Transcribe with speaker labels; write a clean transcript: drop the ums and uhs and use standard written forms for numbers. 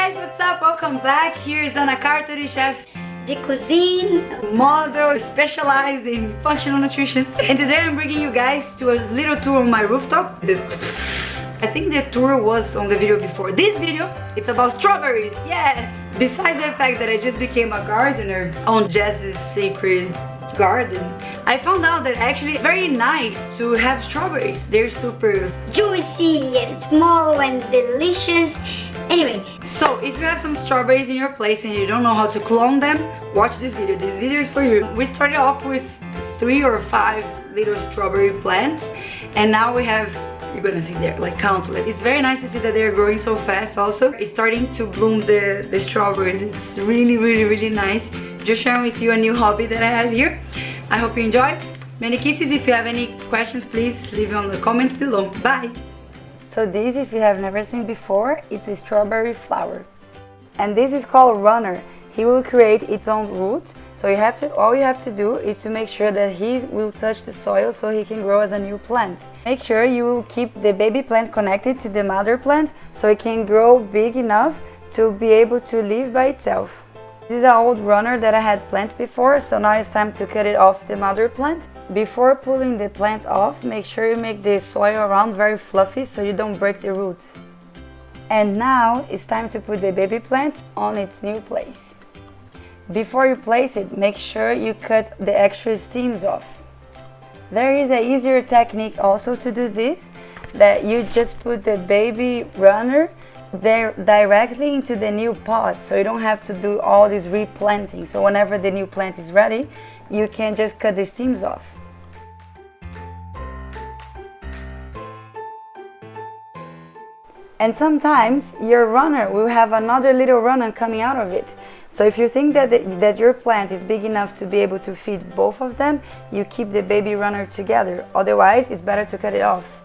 Speaker 1: guys, what's up? Welcome back. Here's Ana Carteri, chef
Speaker 2: de cuisine
Speaker 1: model specialized in functional nutrition. And today I'm bringing you guys to a little tour on my rooftop. I think the tour was on the video before this video. It's about strawberries, yeah! Besides the fact that I just became a gardener on Jess's Sacred Garden, I found out that actually it's very nice to have strawberries. They're super
Speaker 2: juicy and small and delicious. Anyway,
Speaker 1: so if you have some strawberries in your place and you don't know how to clone them, watch this video. This video is for you. We started off with 3 or 5 little strawberry plants, and now we have, you're gonna see there, like countless. It's very nice to see that they're growing so fast also. It's starting to bloom the strawberries. It's really nice. Just sharing with you a new hobby that I have here. I hope you enjoy. Many kisses. If you have any questions, please leave it on the comment below. Bye! So this, if you have never seen before, it's a strawberry flower. And this is called runner. He will create its own roots. So all you have to do is to make sure that he will touch the soil so he can grow as a new plant. Make sure you will keep the baby plant connected to the mother plant so it can grow big enough to be able to live by itself. This is an old runner that I had planted before, so now it's time to cut it off the mother plant. Before pulling the plant off, make sure you make the soil around very fluffy so you don't break the roots. And now it's time to put the baby plant on its new place. Before you place it, make sure you cut the extra stems off. There is an easier technique also to do this, that you just put the baby runner there directly into the new pot, so you don't have to do all this replanting. So whenever the new plant is ready, you can just cut the stems off. And sometimes your runner will have another little runner coming out of it. So if you think that your plant is big enough to be able to feed both of them, you keep the baby runner together. Otherwise, it's better to cut it off.